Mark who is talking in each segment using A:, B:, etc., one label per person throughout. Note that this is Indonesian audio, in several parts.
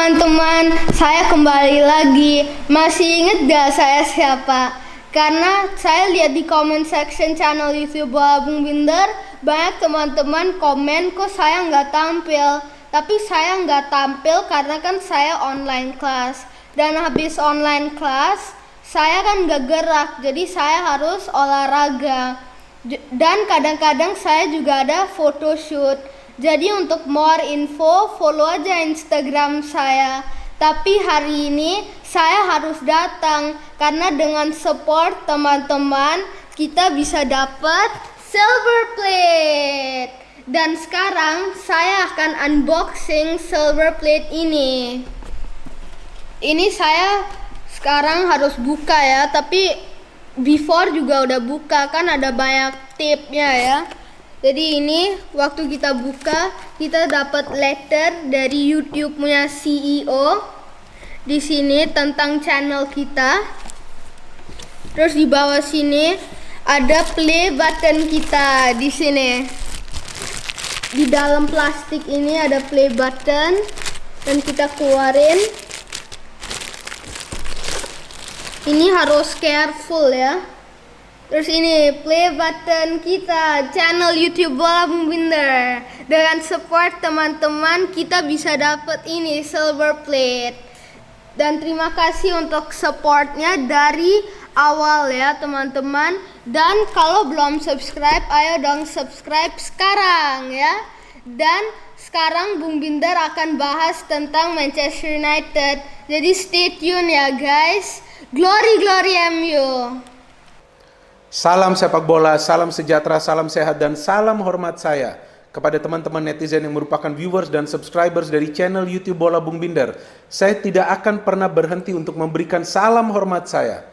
A: teman-teman, saya kembali lagi. Masih inget gak saya siapa? Karena saya lihat di comment section channel YouTube Bola Bung Binder, banyak teman-teman komen kok saya nggak tampil. Tapi saya nggak tampil karena kan saya online class. Dan habis online class, saya kan nggak gerak, jadi saya harus olahraga. Dan kadang-kadang saya juga ada photoshoot. Jadi untuk more info, follow aja Instagram saya. Tapi hari ini saya harus datang karena dengan support teman-teman kita bisa dapat silver plate. Dan sekarang saya akan unboxing silver plate ini. Ini saya sekarang harus buka ya, tapi before juga udah buka, kan ada banyak tipnya ya. Jadi ini waktu kita buka, kita dapat letter dari YouTube punya CEO di sini tentang channel kita. Terus di bawah sini ada play button kita di sini. Di dalam plastik ini ada play button dan kita keluarin. Ini harus careful ya. Terus ini play button kita, channel YouTube Bola Bung Binder. Dengan support teman-teman kita bisa dapat ini silver plate. Dan terima kasih untuk supportnya dari awal ya teman-teman. Dan kalau belum subscribe, ayo dong subscribe sekarang ya. Dan sekarang Bung Binder akan bahas tentang Manchester United. Jadi stay tune ya guys. Glory Glory MU.
B: Salam sepak bola, salam sejahtera, salam sehat, dan salam hormat saya kepada teman-teman netizen yang merupakan viewers dan subscribers dari channel YouTube Bola Bung Binder. Saya tidak akan pernah berhenti untuk memberikan salam hormat saya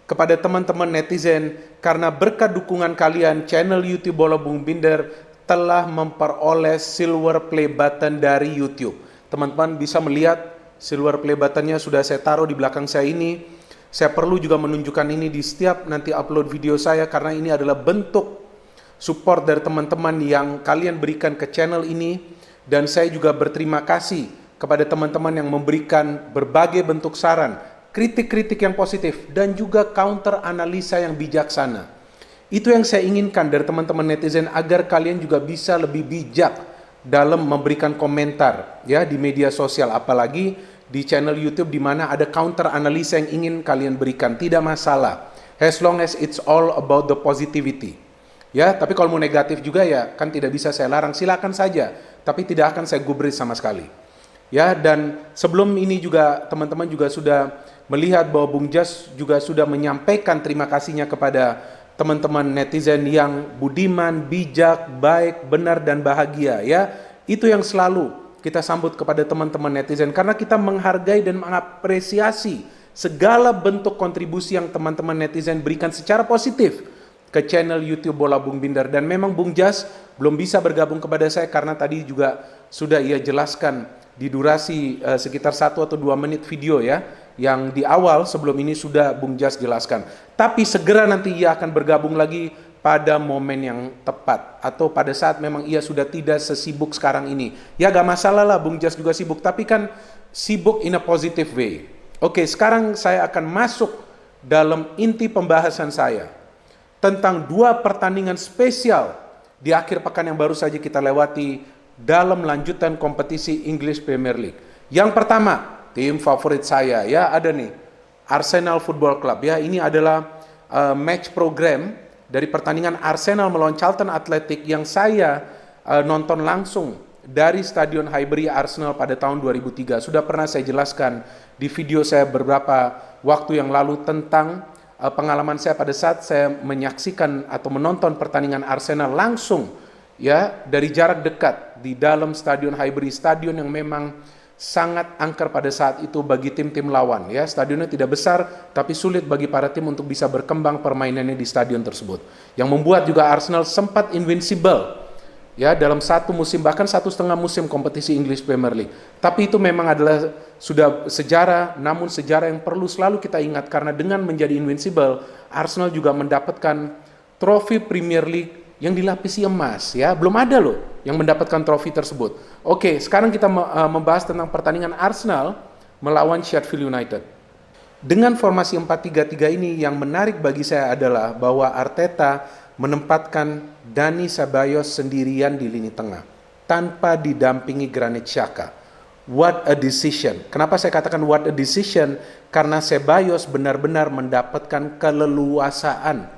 B: kepada teman-teman netizen karena berkat dukungan kalian, channel YouTube Bola Bung Binder telah memperoleh silver play button dari YouTube. Teman-teman bisa melihat silver play buttonnya sudah saya taruh di belakang saya ini. Saya perlu juga menunjukkan ini di setiap nanti upload video saya karena ini adalah bentuk support dari teman-teman yang kalian berikan ke channel ini. Dan saya juga berterima kasih kepada teman-teman yang memberikan berbagai bentuk saran, kritik-kritik yang positif, dan juga counter analisa yang bijaksana. Itu yang saya inginkan dari teman-teman netizen agar kalian juga bisa lebih bijak dalam memberikan komentar ya di media sosial, apalagi di channel YouTube di mana ada counter analisa yang ingin kalian berikan. Tidak masalah, as long as it's all about the positivity ya. Tapi kalau mau negatif juga ya kan tidak bisa saya larang, silakan saja, tapi tidak akan saya gubris sama sekali ya. Dan sebelum ini juga teman-teman juga sudah melihat bahwa Bung Jas juga sudah menyampaikan terima kasihnya kepada teman-teman netizen yang budiman, bijak, baik, benar, dan bahagia ya. Itu yang selalu kita sambut kepada teman-teman netizen karena kita menghargai dan mengapresiasi segala bentuk kontribusi yang teman-teman netizen berikan secara positif ke channel YouTube Bola Bung Binder. Dan memang Bung Jas belum bisa bergabung kepada saya karena tadi juga sudah ia jelaskan di durasi sekitar 1 atau 2 menit video ya, yang di awal sebelum ini sudah Bung Jas jelaskan. Tapi segera nanti ia akan bergabung lagi pada momen yang tepat atau pada saat memang ia sudah tidak sesibuk sekarang ini. Ya gak masalah lah, Bung Jas juga sibuk, tapi kan sibuk in a positive way. Oke, sekarang saya akan masuk dalam inti pembahasan saya tentang 2 pertandingan spesial di akhir pekan yang baru saja kita lewati dalam lanjutan kompetisi English Premier League. Yang pertama, tim favorit saya ya, ada nih Arsenal Football Club ya. Ini adalah match program dari pertandingan Arsenal melawan Charlton Athletic yang saya nonton langsung dari Stadion Highbury Arsenal pada tahun 2003. Sudah pernah saya jelaskan di video saya beberapa waktu yang lalu tentang pengalaman saya pada saat saya menyaksikan atau menonton pertandingan Arsenal langsung ya dari jarak dekat di dalam Stadion Highbury, stadion yang memang sangat angker pada saat itu bagi tim-tim lawan ya. Stadionnya tidak besar tapi sulit bagi para tim untuk bisa berkembang permainannya di stadion tersebut, yang membuat juga Arsenal sempat invincible ya dalam 1 musim, bahkan 1,5 musim kompetisi English Premier League. Tapi itu memang adalah sudah sejarah, namun sejarah yang perlu selalu kita ingat karena dengan menjadi invincible Arsenal juga mendapatkan trofi Premier League yang dilapisi emas ya. Belum ada loh yang mendapatkan trofi tersebut. Oke, sekarang kita membahas tentang pertandingan Arsenal melawan Sheffield United. Dengan formasi 4-3-3 ini yang menarik bagi saya adalah bahwa Arteta menempatkan Dani Ceballos sendirian di lini tengah tanpa didampingi Granit Xhaka. What a decision. Kenapa saya katakan what a decision? Karena Ceballos benar-benar mendapatkan keleluasaan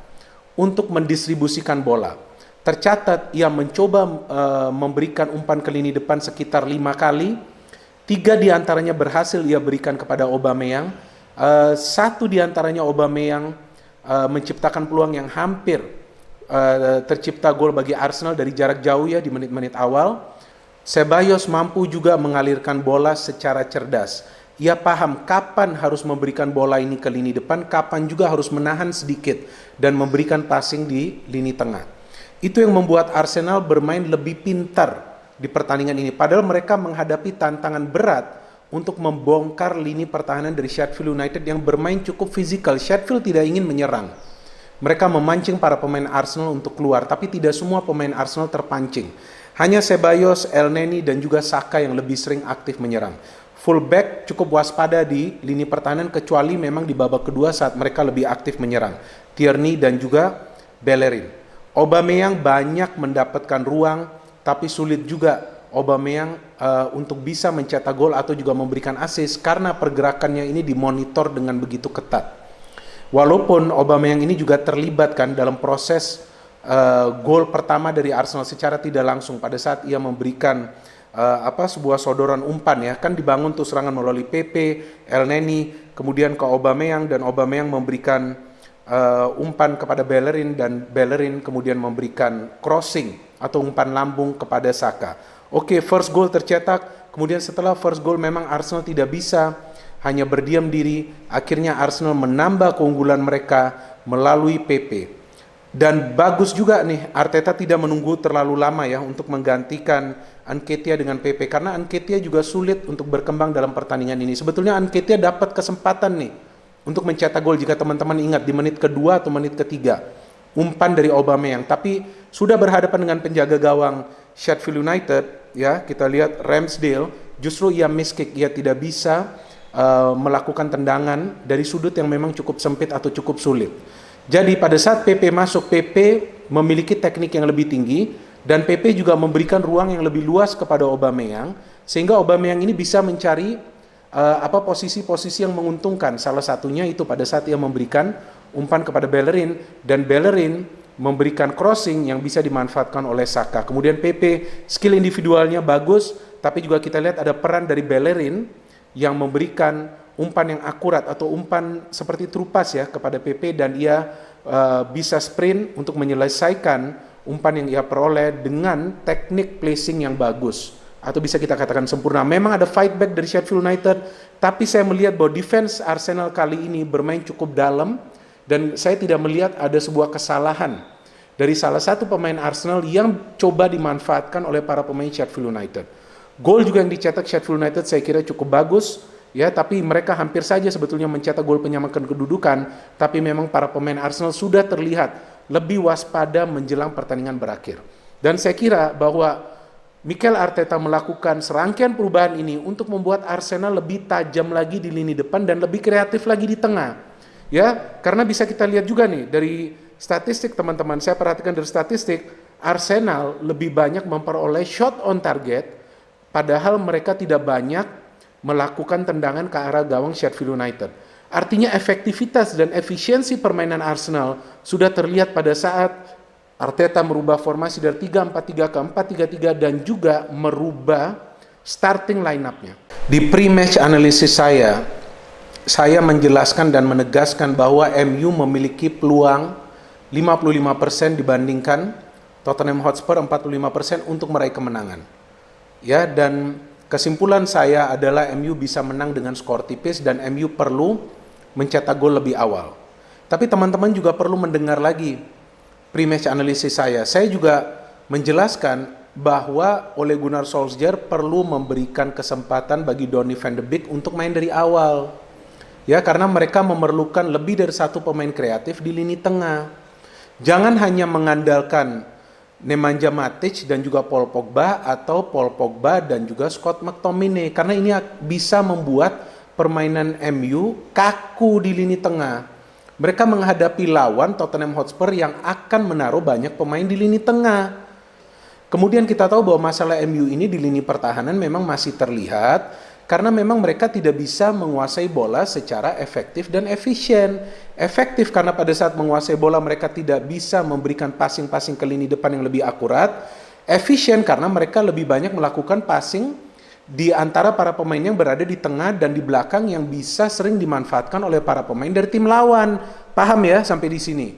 B: untuk mendistribusikan bola. Tercatat ia mencoba memberikan umpan ke lini depan sekitar 5 kali. 3 diantaranya berhasil ia berikan kepada Aubameyang. 1 diantaranya Aubameyang menciptakan peluang yang hampir tercipta gol bagi Arsenal dari jarak jauh ya di menit-menit awal. Ceballos mampu juga mengalirkan bola secara cerdas. Ia paham kapan harus memberikan bola ini ke lini depan, kapan juga harus menahan sedikit dan memberikan passing di lini tengah. Itu yang membuat Arsenal bermain lebih pintar di pertandingan ini. Padahal mereka menghadapi tantangan berat untuk membongkar lini pertahanan dari Sheffield United yang bermain cukup fisikal. Sheffield tidak ingin menyerang. Mereka memancing para pemain Arsenal untuk keluar, tapi tidak semua pemain Arsenal terpancing. Hanya Ceballos, Elneny, dan juga Saka yang lebih sering aktif menyerang. Fullback cukup waspada di lini pertahanan, kecuali memang di babak kedua saat mereka lebih aktif menyerang. Tierney dan juga Bellerin. Aubameyang banyak mendapatkan ruang, tapi sulit juga Aubameyang untuk bisa mencetak gol atau juga memberikan assist karena pergerakannya ini dimonitor dengan begitu ketat. Walaupun Aubameyang ini juga terlibat kan dalam proses gol pertama dari Arsenal secara tidak langsung pada saat ia memberikan sebuah sodoran umpan ya, kan dibangun tuh serangan melalui Pepe, Elneny, kemudian ke Aubameyang dan Aubameyang memberikan umpan kepada Bellerin dan Bellerin kemudian memberikan crossing atau umpan lambung kepada Saka. Oke, first goal tercetak, kemudian setelah first goal memang Arsenal tidak bisa hanya berdiam diri, akhirnya Arsenal menambah keunggulan mereka melalui Pepe. Dan bagus juga nih, Arteta tidak menunggu terlalu lama ya untuk menggantikan Nketiah dengan Pepe, karena Nketiah juga sulit untuk berkembang dalam pertandingan ini. Sebetulnya Nketiah dapat kesempatan nih untuk mencetak gol jika teman-teman ingat di menit kedua atau menit ketiga. Umpan dari Aubameyang, tapi sudah berhadapan dengan penjaga gawang Sheffield United ya, kita lihat Ramsdale justru ia miss kick, ia tidak bisa melakukan tendangan dari sudut yang memang cukup sempit atau cukup sulit. Jadi pada saat Pepe masuk, Pepe memiliki teknik yang lebih tinggi dan Pepe juga memberikan ruang yang lebih luas kepada Aubameyang sehingga Aubameyang ini bisa mencari posisi-posisi yang menguntungkan. Salah satunya itu pada saat ia memberikan umpan kepada Bellerin dan Bellerin memberikan crossing yang bisa dimanfaatkan oleh Saka. Kemudian Pepe skill individualnya bagus, tapi juga kita lihat ada peran dari Bellerin yang memberikan umpan yang akurat atau umpan seperti trupas ya kepada Pepe dan ia bisa sprint untuk menyelesaikan umpan yang ia peroleh dengan teknik placing yang bagus atau bisa kita katakan sempurna. Memang ada fight back dari Sheffield United, tapi saya melihat bahwa defense Arsenal kali ini bermain cukup dalam dan saya tidak melihat ada sebuah kesalahan dari salah satu pemain Arsenal yang coba dimanfaatkan oleh para pemain Sheffield United. Gol juga yang dicetak Sheffield United saya kira cukup bagus ya, tapi mereka hampir saja sebetulnya mencetak gol penyamakan kedudukan, tapi memang para pemain Arsenal sudah terlihat lebih waspada menjelang pertandingan berakhir. Dan saya kira bahwa Mikel Arteta melakukan serangkaian perubahan ini untuk membuat Arsenal lebih tajam lagi di lini depan dan lebih kreatif lagi di tengah. Ya, karena bisa kita lihat juga nih dari statistik teman-teman, saya perhatikan dari statistik, Arsenal lebih banyak memperoleh shot on target, padahal mereka tidak banyak melakukan tendangan ke arah gawang Sheffield United. Artinya efektivitas dan efisiensi permainan Arsenal sudah terlihat pada saat Arteta merubah formasi dari 3-4-3 ke 4-3-3 dan juga merubah starting line-up-nya. Di pre-match analisis saya menjelaskan dan menegaskan bahwa MU memiliki peluang 55% dibandingkan Tottenham Hotspur 45% untuk meraih kemenangan. Ya, dan kesimpulan saya adalah MU bisa menang dengan skor tipis dan MU perlu mencetak gol lebih awal. Tapi teman-teman juga perlu mendengar lagi pre-match analisis saya. Saya juga menjelaskan bahwa Ole Gunnar Solskjaer perlu memberikan kesempatan bagi Donny van de Beek untuk main dari awal. Ya, karena mereka memerlukan lebih dari satu pemain kreatif di lini tengah. Jangan hanya mengandalkan Nemanja Matic dan juga Paul Pogba, atau Paul Pogba dan juga Scott McTominay, karena ini bisa membuat permainan MU kaku di lini tengah. Mereka menghadapi lawan Tottenham Hotspur yang akan menaruh banyak pemain di lini tengah. Kemudian kita tahu bahwa masalah MU ini di lini pertahanan memang masih terlihat karena memang mereka tidak bisa menguasai bola secara efektif dan efisien. Efektif karena pada saat menguasai bola mereka tidak bisa memberikan passing-passing ke lini depan yang lebih akurat. Efisien karena mereka lebih banyak melakukan passing di antara para pemain yang berada di tengah dan di belakang yang bisa sering dimanfaatkan oleh para pemain dari tim lawan. Paham ya sampai di sini?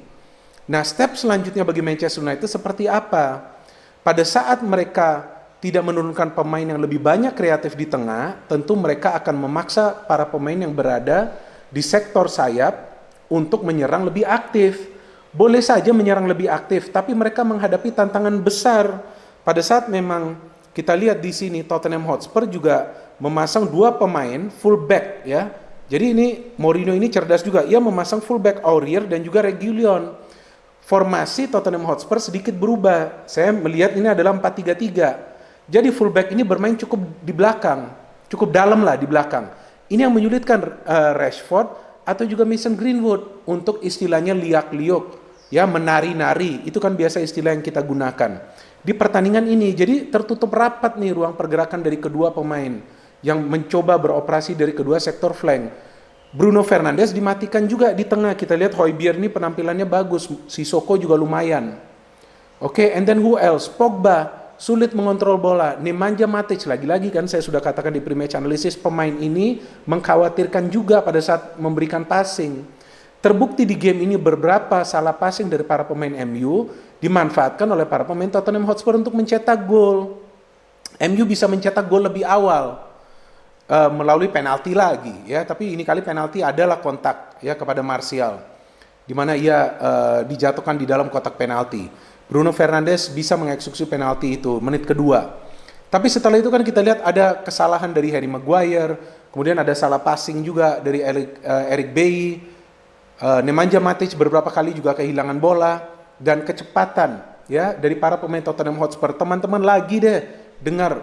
B: Nah, step selanjutnya bagi Manchester United seperti apa? Pada saat mereka tidak menurunkan pemain yang lebih banyak kreatif di tengah, tentu mereka akan memaksa para pemain yang berada di sektor sayap untuk menyerang lebih aktif. Boleh saja menyerang lebih aktif, tapi mereka menghadapi tantangan besar. Pada saat memang kita lihat di sini Tottenham Hotspur juga memasang 2 pemain fullback ya. Jadi ini Mourinho ini cerdas juga. Ia memasang fullback Aurier dan juga Reguilon. Formasi Tottenham Hotspur sedikit berubah. Saya melihat ini adalah 4-3-3. Jadi fullback ini bermain cukup di belakang, cukup dalam lah di belakang. Ini yang menyulitkan Rashford atau juga Mason Greenwood untuk istilahnya liak-liuk, ya menari-nari. Itu kan biasa istilah yang kita gunakan di pertandingan ini. Jadi tertutup rapat nih ruang pergerakan dari kedua pemain yang mencoba beroperasi dari kedua sektor flank. Bruno Fernandes dimatikan juga di tengah. Kita lihat Højbjerg ini penampilannya bagus, Sissoko juga lumayan. Oke, and then who else? Pogba sulit mengontrol bola. Nemanja Matic lagi-lagi kan saya sudah katakan di pre-match analysis, pemain ini mengkhawatirkan juga pada saat memberikan passing. Terbukti di game ini beberapa salah passing dari para pemain MU dimanfaatkan oleh para pemain Tottenham Hotspur untuk mencetak gol. MU bisa mencetak gol lebih awal melalui penalti lagi ya, tapi ini kali penalti adalah kontak ya kepada Martial, di mana ia dijatuhkan di dalam kotak penalti. Bruno Fernandes bisa mengeksekusi penalti itu menit kedua. Tapi setelah itu kan kita lihat ada kesalahan dari Harry Maguire, kemudian ada salah passing juga dari Eric Bailly. Nemanja Matic beberapa kali juga kehilangan bola, dan kecepatan ya dari para pemain Tottenham Hotspur. Teman-teman lagi deh dengar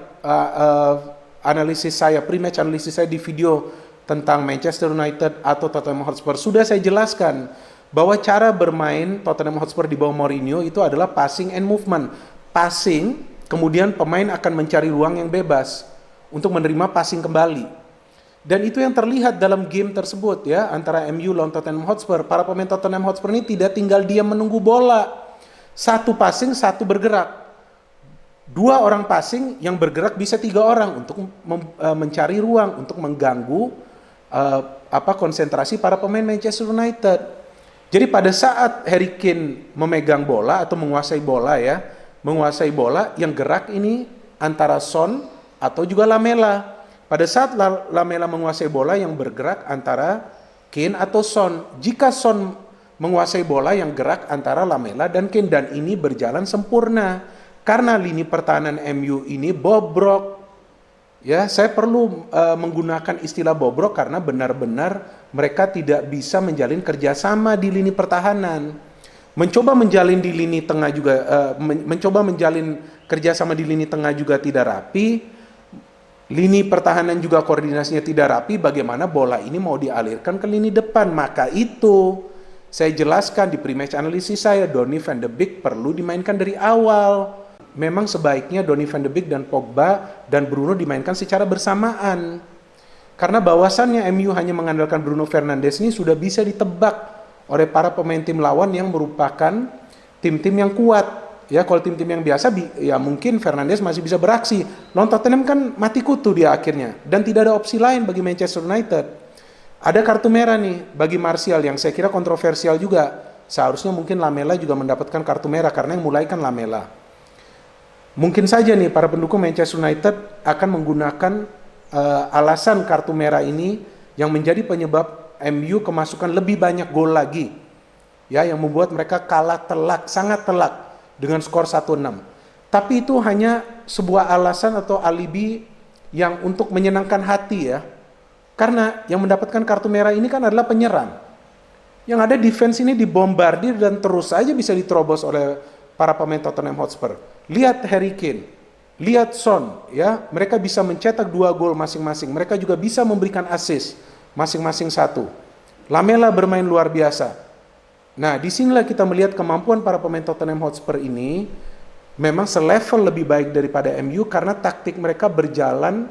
B: analisis saya, pre-match analisis saya di video tentang Manchester United atau Tottenham Hotspur. Sudah saya jelaskan bahwa cara bermain Tottenham Hotspur di bawah Mourinho itu adalah passing and movement. Passing, kemudian pemain akan mencari ruang yang bebas untuk menerima passing kembali. Dan itu yang terlihat dalam game tersebut ya, antara MU lawan Tottenham Hotspur. Para pemain Tottenham Hotspur ini tidak tinggal diam menunggu bola. Satu passing, satu bergerak. 2 orang passing, yang bergerak bisa 3 orang untuk mencari ruang, untuk mengganggu konsentrasi para pemain Manchester United. Jadi pada saat Harry Kane memegang bola atau menguasai bola ya, yang gerak ini antara Son atau juga Lamela. Pada saat Lamela menguasai bola, yang bergerak antara Kane atau Son. Jika Son menguasai bola, yang gerak antara Lamela dan Kane, dan ini berjalan sempurna. Karena lini pertahanan MU ini bobrok. Ya, saya perlu menggunakan istilah bobrok karena benar-benar mereka tidak bisa menjalin kerjasama di lini pertahanan. Mencoba menjalin di lini tengah juga, mencoba menjalin kerjasama di lini tengah juga tidak rapi. Lini pertahanan juga koordinasinya tidak rapi. Bagaimana bola ini mau dialirkan ke lini depan? Maka itu saya jelaskan di pre-match analisis saya, Donny van de Beek perlu dimainkan dari awal. Memang sebaiknya Donny van de Beek dan Pogba dan Bruno dimainkan secara bersamaan. Karena bahwasannya MU hanya mengandalkan Bruno Fernandes ini sudah bisa ditebak oleh para pemain tim lawan yang merupakan tim-tim yang kuat. Ya, kalau tim-tim yang biasa ya mungkin Fernandes masih bisa beraksi. Lawan Tottenham kan mati kutu dia akhirnya, dan tidak ada opsi lain bagi Manchester United. Ada kartu merah nih bagi Martial yang saya kira kontroversial juga. Seharusnya mungkin Lamela juga mendapatkan kartu merah karena yang mulai kan Lamela. Mungkin saja nih para pendukung Manchester United akan menggunakan alasan kartu merah ini yang menjadi penyebab MU kemasukan lebih banyak gol lagi. Ya, yang membuat mereka kalah telak, sangat telak dengan skor 1-6. Tapi itu hanya sebuah alasan atau alibi yang untuk menyenangkan hati ya. Karena yang mendapatkan kartu merah ini kan adalah penyerang. Yang ada defense ini dibombardir dan terus saja bisa diterobos oleh para pemain Tottenham Hotspur. Lihat Harry Kane, lihat Son, ya, mereka bisa mencetak 2 gol masing-masing. Mereka juga bisa memberikan assist masing-masing 1. Lamela bermain luar biasa. Nah, disinilah kita melihat kemampuan para pemain Tottenham Hotspur ini memang selevel lebih baik daripada MU karena taktik mereka berjalan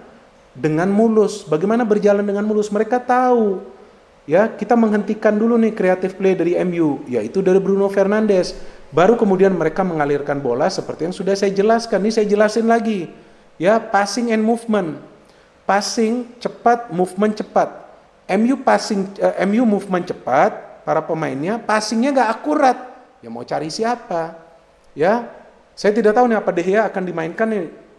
B: dengan mulus. Bagaimana berjalan dengan mulus? Mereka tahu, ya, kita menghentikan dulu nih creative play dari MU, yaitu dari Bruno Fernandes. Baru kemudian mereka mengalirkan bola seperti yang sudah saya jelaskan. Ini saya jelasin lagi, ya, passing and movement, passing cepat, movement cepat. MU movement cepat, para pemainnya passingnya nggak akurat. Ya mau cari siapa? Ya, saya tidak tahu nih apa De Gea akan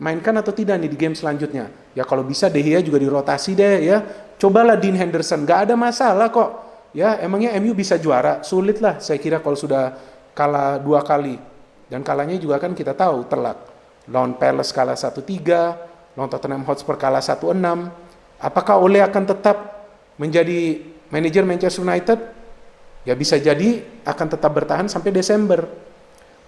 B: mainkan atau tidak nih di game selanjutnya. Ya kalau bisa De Gea juga dirotasi deh, ya. Cobalah Dean Henderson, nggak ada masalah kok. Ya, emangnya MU bisa juara? Sulit lah saya kira kalau sudah kalah 2 kali. Dan kalahnya juga kan kita tahu telak. Lawan Palace kalah 1-3, lawan Tottenham Hotspur kalah 1-6. Apakah Ole akan tetap menjadi manajer Manchester United? Ya bisa jadi akan tetap bertahan sampai Desember.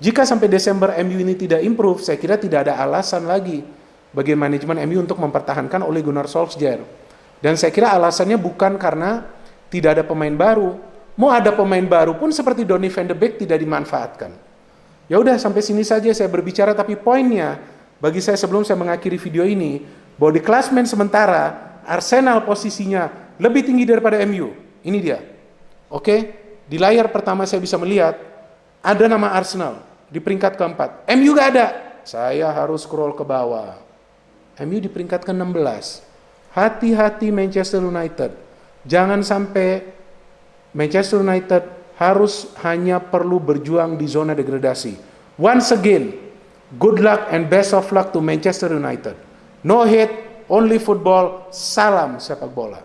B: Jika sampai Desember MU ini tidak improve, saya kira tidak ada alasan lagi bagi manajemen MU untuk mempertahankan Ole Gunnar Solskjaer. Dan saya kira alasannya bukan karena tidak ada pemain baru. Mau ada pemain baru pun seperti Donny van de Beek tidak dimanfaatkan. Ya udah sampai sini saja saya berbicara, tapi poinnya bagi saya sebelum saya mengakhiri video ini, bahwa di klasmen sementara Arsenal posisinya lebih tinggi daripada MU. Ini dia. Oke, di layar pertama saya bisa melihat ada nama Arsenal di peringkat keempat. MU gak ada. Saya harus scroll ke bawah. MU di peringkat ke-16. Hati-hati Manchester United. Jangan sampai Manchester United harus hanya perlu berjuang di zona degradasi. Once again, good luck and best of luck to Manchester United. No hate, only football. Salam sepak bola.